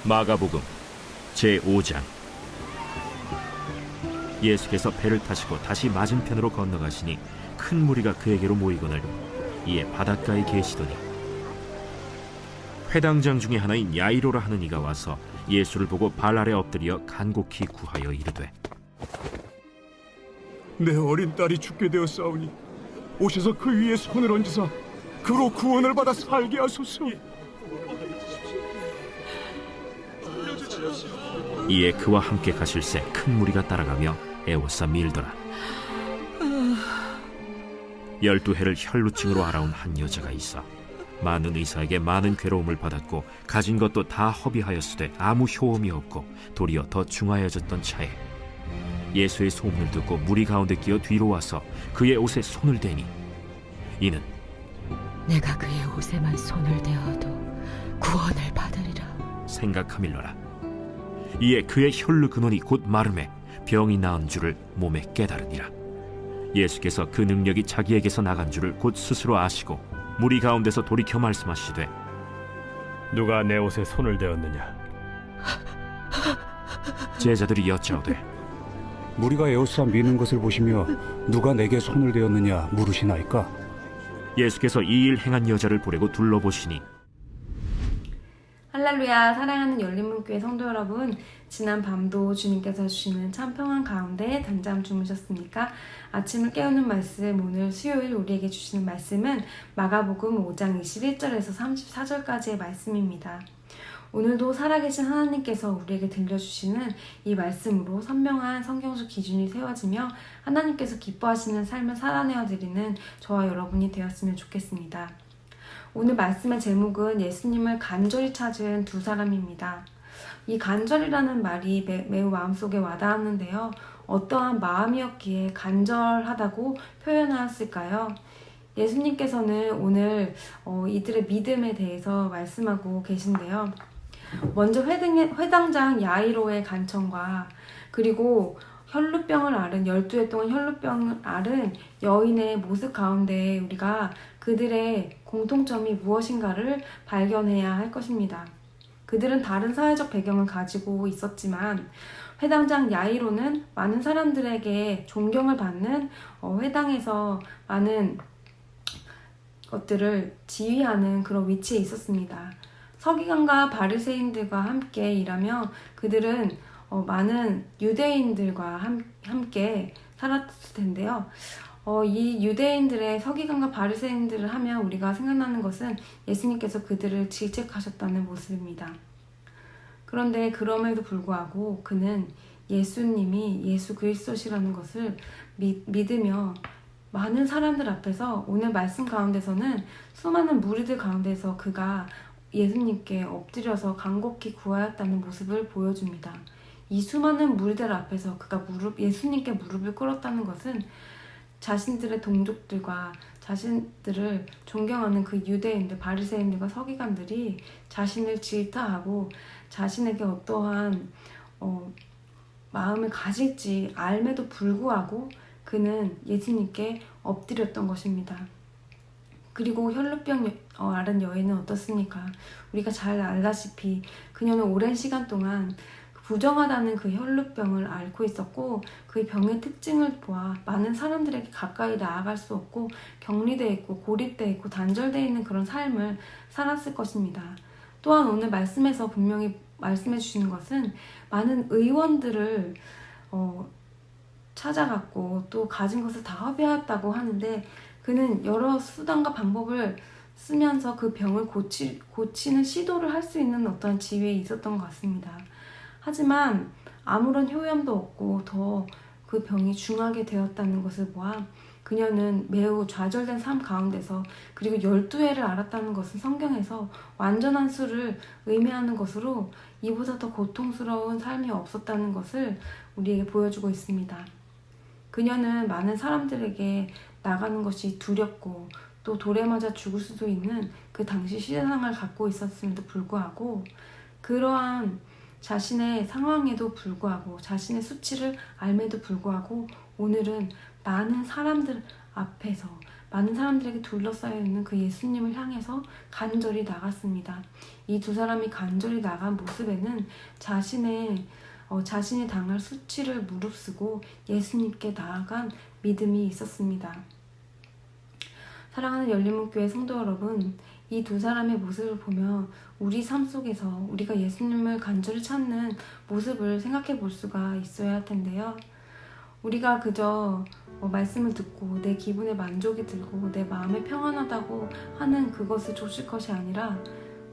마가복음 제5장. 예수께서 배를 타시고 다시 맞은편으로 건너가시니 큰 무리가 그에게로 모이거늘 이에 바닷가에 계시더니 회당장 중에 하나인 야이로라 하는 이가 와서 예수를 보고 발 아래 엎드려 간곡히 구하여 이르되, 내 어린 딸이 죽게 되었사오니 오셔서 그 위에 손을 얹으사 그로 구원을 받아 살게 하소서. 이에 그와 함께 가실새 큰 무리가 따라가며 애워싸 밀더라. 12해를 혈루증으로 앓아온 한 여자가 있어 많은 의사에게 많은 괴로움을 받았고 가진 것도 다 허비하였으되 아무 효험이 없고 도리어 더 중하여졌던 차에 예수의 소문을 듣고 무리 가운데 끼어 뒤로 와서 그의 옷에 손을 대니 이는 내가 그의 옷에만 손을 대어도 구원을 받으리라 생각하밀러라. 이에 그의 혈루 근원이 곧 마름에 병이 나은 줄을 몸에 깨달으니라. 예수께서 그 능력이 자기에게서 나간 줄을 곧 스스로 아시고 무리 가운데서 돌이켜 말씀하시되, 누가 내 옷에 손을 대었느냐? 제자들이 여짜오되, 무리가 에워싸 미는 것을 보시며 누가 내게 손을 대었느냐 물으시나이까? 예수께서 이 일 행한 여자를 보려고 둘러보시니 할렐루야. 사랑하는 열린문교회 성도 여러분, 지난 밤도 주님께서 주시는 참 평안 가운데 단잠 주무셨습니까? 아침을 깨우는 말씀, 오늘 수요일 우리에게 주시는 말씀은 마가복음 5장 21절에서 34절까지의 말씀입니다. 오늘도 살아계신 하나님께서 우리에게 들려주시는 이 말씀으로 선명한 성경적 기준이 세워지며 하나님께서 기뻐하시는 삶을 살아내어드리는 저와 여러분이 되었으면 좋겠습니다. 오늘 말씀의 제목은 예수님을 간절히 찾은 두 사람입니다. 이 간절이라는 말이 매우 마음속에 와닿았는데요. 어떠한 마음이었기에 간절하다고 표현하였을까요? 예수님께서는 오늘 이들의 믿음에 대해서 말씀하고 계신데요. 먼저 회당장 야이로의 간청과 그리고 혈루병을 앓은 12해 동안 혈루병을 앓은 여인의 모습 가운데 우리가 그들의 공통점이 무엇인가를 발견해야 할 것입니다. 그들은 다른 사회적 배경을 가지고 있었지만 회당장 야이로는 많은 사람들에게 존경을 받는 회당에서 많은 것들을 지휘하는 그런 위치에 있었습니다. 서기관과 바리새인들과 함께 일하며 그들은 많은 유대인들과 함께 살았을 텐데요. 이 유대인들의 서기관과 바리새인들을 하면 우리가 생각나는 것은 예수님께서 그들을 질책하셨다는 모습입니다. 그런데 그럼에도 불구하고 그는 예수님이 예수 그리스도시라는 것을 믿으며 많은 사람들 앞에서 오늘 말씀 가운데서는 수많은 무리들 가운데서 그가 예수님께 엎드려서 간곡히 구하였다는 모습을 보여줍니다. 이 수많은 무리들 앞에서 그가 예수님께 무릎을 꿇었다는 것은 자신들의 동족들과 자신들을 존경하는 그 유대인들, 바리새인들과 서기관들이 자신을 질타하고 자신에게 어떠한 마음을 가질지 알매도 불구하고 그는 예수님께 엎드렸던 것입니다. 그리고 혈루병 앓은 여인은 어떻습니까? 우리가 잘 알다시피 그녀는 오랜 시간 동안 부정하다는 그 혈루병을 앓고 있었고 그 병의 특징을 보아 많은 사람들에게 가까이 나아갈 수 없고 격리되어 있고 고립되어 있고 단절되어 있는 그런 삶을 살았을 것입니다. 또한 오늘 말씀에서 분명히 말씀해 주시는 것은 많은 의원들을 찾아갔고 또 가진 것을 다 허비하였다고 하는데 그는 여러 수단과 방법을 쓰면서 그 병을 고치는 시도를 할 수 있는 어떤 지위에 있었던 것 같습니다. 하지만 아무런 효험도 없고 더 그 병이 중하게 되었다는 것을 보아 그녀는 매우 좌절된 삶 가운데서 그리고 12해를 앓았다는 것은 성경에서 완전한 수를 의미하는 것으로 이보다 더 고통스러운 삶이 없었다는 것을 우리에게 보여주고 있습니다. 그녀는 많은 사람들에게 나가는 것이 두렵고 또 돌에 맞아 죽을 수도 있는 그 당시 시대상을 갖고 있었음에도 불구하고 그러한 자신의 상황에도 불구하고 자신의 수치를 알매도 불구하고 오늘은 많은 사람들 앞에서 많은 사람들에게 둘러싸여 있는 그 예수님을 향해서 간절히 나갔습니다. 이 두 사람이 간절히 나간 모습에는 자신이 당할 수치를 무릅쓰고 예수님께 나아간 믿음이 있었습니다. 사랑하는 열린문교회 성도 여러분, 이 두 사람의 모습을 보며 우리 삶 속에서 우리가 예수님을 간절히 찾는 모습을 생각해 볼 수가 있어야 할 텐데요. 우리가 그저 말씀을 듣고 내 기분에 만족이 들고 내 마음에 평안하다고 하는 그것을 좇을 것이 아니라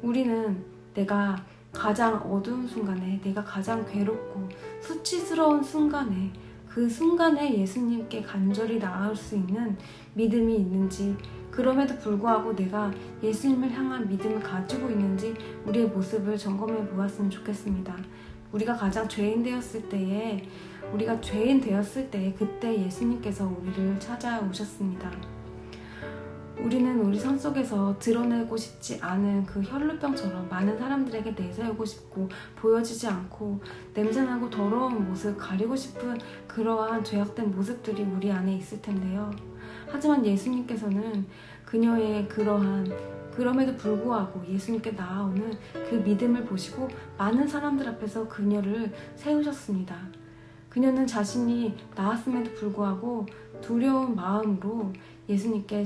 우리는 내가 가장 어두운 순간에, 내가 가장 괴롭고 수치스러운 순간에, 그 순간에 예수님께 간절히 나아올 수 있는 믿음이 있는지, 그럼에도 불구하고 내가 예수님을 향한 믿음을 가지고 있는지 우리의 모습을 점검해 보았으면 좋겠습니다. 우리가 가장 죄인 되었을 때에 그때 예수님께서 우리를 찾아오셨습니다. 우리는 우리 삶 속에서 드러내고 싶지 않은 그 혈루병처럼 많은 사람들에게 내세우고 싶고 보여지지 않고 냄새나고 더러운 모습, 가리고 싶은 그러한 죄악된 모습들이 우리 안에 있을 텐데요. 하지만 예수님께서는 그녀의 그럼에도 불구하고 예수님께 나아오는 그 믿음을 보시고 많은 사람들 앞에서 그녀를 세우셨습니다. 그녀는 자신이 나았음에도 불구하고 두려운 마음으로 예수님께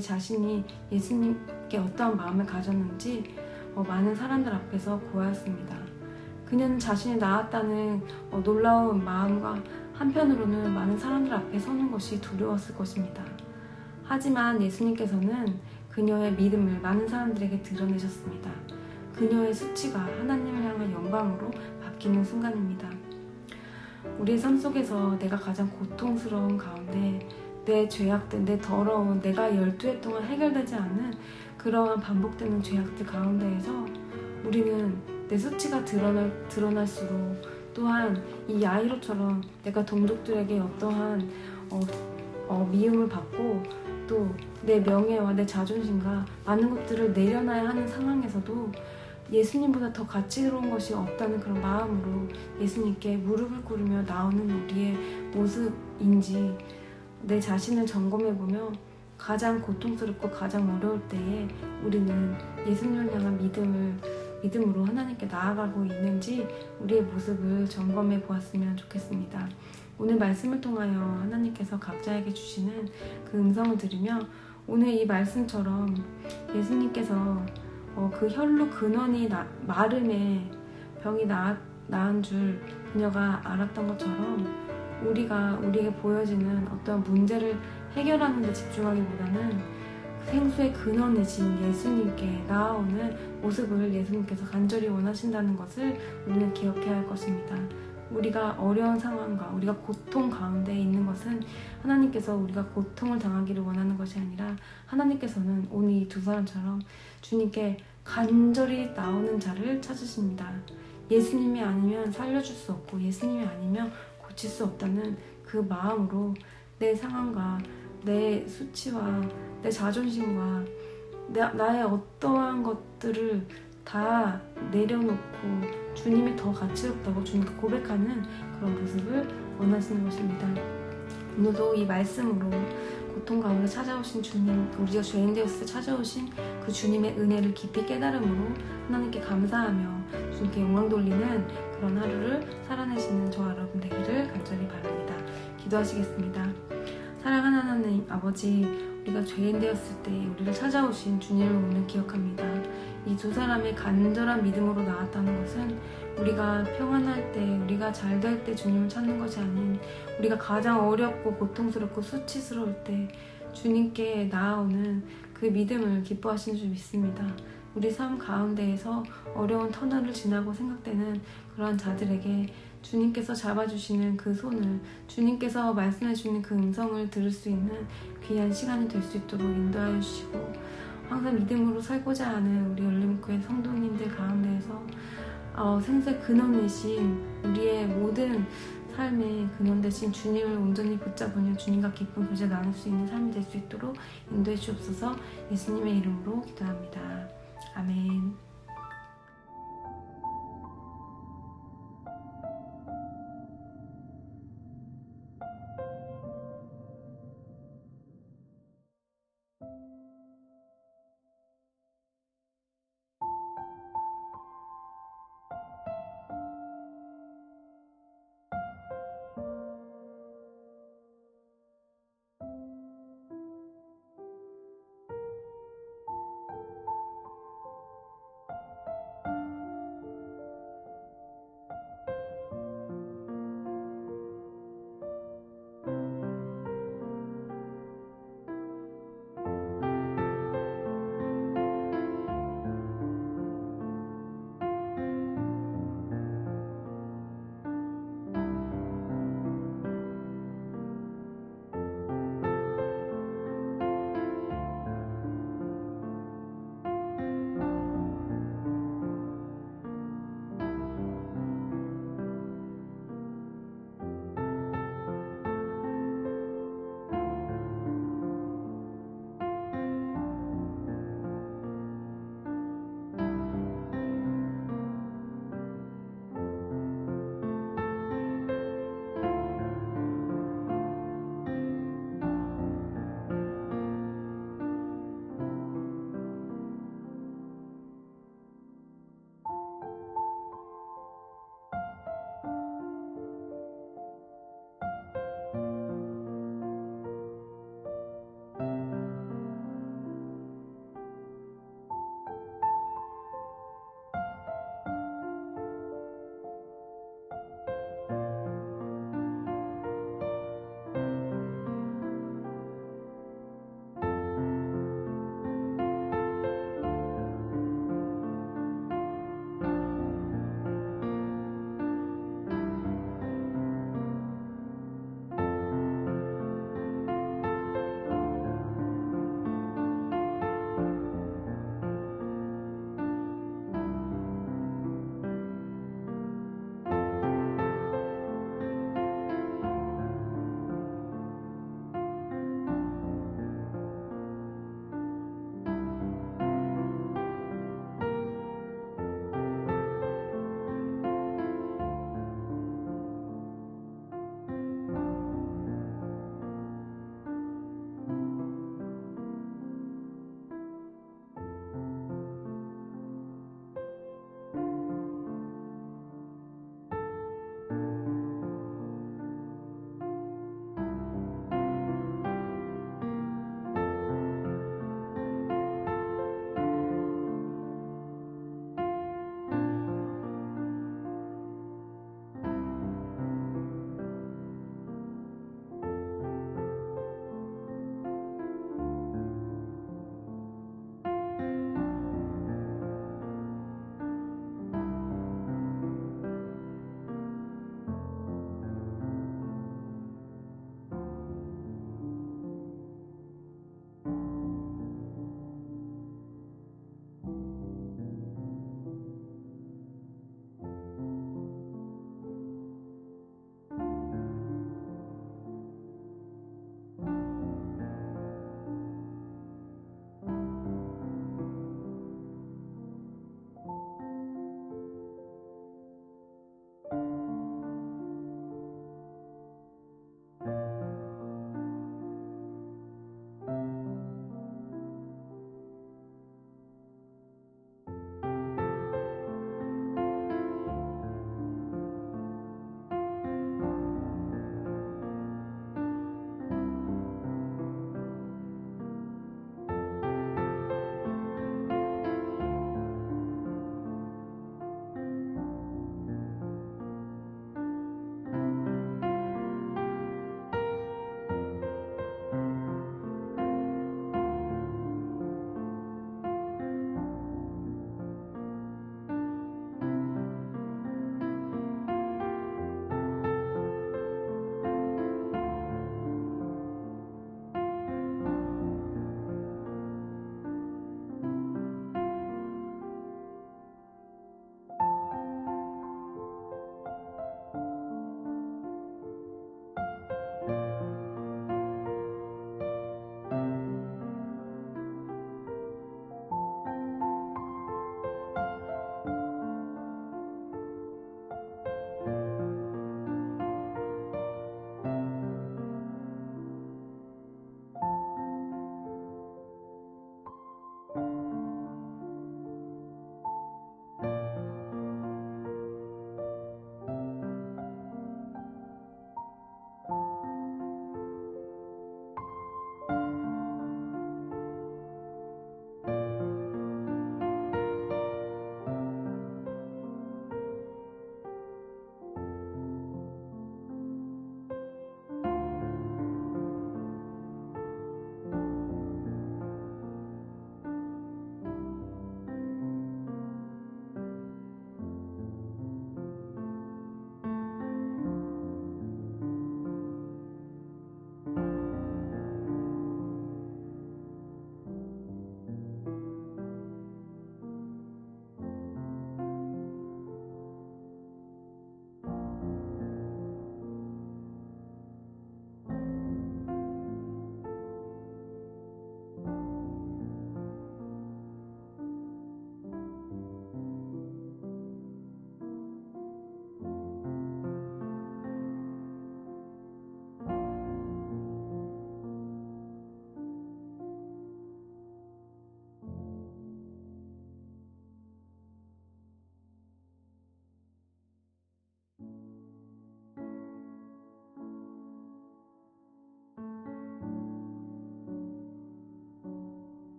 어떠한 마음을 가졌는지 많은 사람들 앞에서 고하였습니다. 그녀는 자신이 나았다는 놀라운 마음과 한편으로는 많은 사람들 앞에 서는 것이 두려웠을 것입니다. 하지만 예수님께서는 그녀의 믿음을 많은 사람들에게 드러내셨습니다. 그녀의 수치가 하나님을 향한 영광으로 바뀌는 순간입니다. 우리의 삶 속에서 내가 가장 고통스러운 가운데 내 죄악들, 내 더러운, 내가 12해 동안 해결되지 않은 그러한 반복되는 죄악들 가운데에서 우리는 내 수치가 드러날수록 또한 이 야이로처럼 내가 동족들에게 어떠한 미움을 받고 또 내 명예와 내 자존심과 많은 것들을 내려놔야 하는 상황에서도 예수님보다 더 가치로운 것이 없다는 그런 마음으로 예수님께 무릎을 꿇으며 나오는 우리의 모습인지 내 자신을 점검해보며 가장 고통스럽고 가장 어려울 때에 우리는 예수님을 향한 믿음으로 하나님께 나아가고 있는지 우리의 모습을 점검해 보았으면 좋겠습니다. 오늘 말씀을 통하여 하나님께서 각자에게 주시는 그 음성을 들으며 오늘 이 말씀처럼 예수님께서 그 혈루 근원이 마름에 병이 나은 줄 그녀가 알았던 것처럼 우리에게 보여지는 어떤 문제를 해결하는 데 집중하기보다는 생수의 근원이신 예수님께 나아오는 모습을 예수님께서 간절히 원하신다는 것을 우리는 기억해야 할 것입니다. 우리가 어려운 상황과 우리가 고통 가운데 있는 것은 하나님께서 우리가 고통을 당하기를 원하는 것이 아니라 하나님께서는 오늘 이 두 사람처럼 주님께 간절히 나오는 자를 찾으십니다. 예수님이 아니면 살려줄 수 없고 예수님이 아니면 고칠 수 없다는 그 마음으로 내 상황과 내 수치와 내 자존심과 나의 어떠한 것들을 다 내려놓고 주님이 더 가치롭다고 주님께 고백하는 그런 모습을 원하시는 것입니다. 오늘도 이 말씀으로 고통 가운데 찾아오신 주님, 우리가 죄인 되었을 때 찾아오신 그 주님의 은혜를 깊이 깨달음으로 하나님께 감사하며 주님께 영광 돌리는 그런 하루를 살아내시는 저와 여러분 되기를 간절히 바랍니다. 기도하시겠습니다. 사랑하는 하나님 아버지, 우리가 죄인 되었을 때 우리를 찾아오신 주님을 오늘 기억합니다. 이 두 사람의 간절한 믿음으로 나왔다는 것은 우리가 평안할 때, 우리가 잘 될 때 주님을 찾는 것이 아닌 우리가 가장 어렵고 고통스럽고 수치스러울 때 주님께 나아오는 그 믿음을 기뻐하시는 줄 믿습니다. 우리 삶 가운데에서 어려운 터널을 지나고 생각되는 그러한 자들에게 주님께서 잡아주시는 그 손을, 주님께서 말씀해주는 그 음성을 들을 수 있는 귀한 시간이 될 수 있도록 인도하여 주시고 항상 믿음으로 살고자 하는 우리 열린교회 성도님들 가운데에서 생수의 근원이신 우리의 모든 삶의 근원 되신 주님을 온전히 붙잡으며 주님과 깊은 교제 나눌 수 있는 삶이 될 수 있도록 인도해 주옵소서. 예수님의 이름으로 기도합니다. 아멘.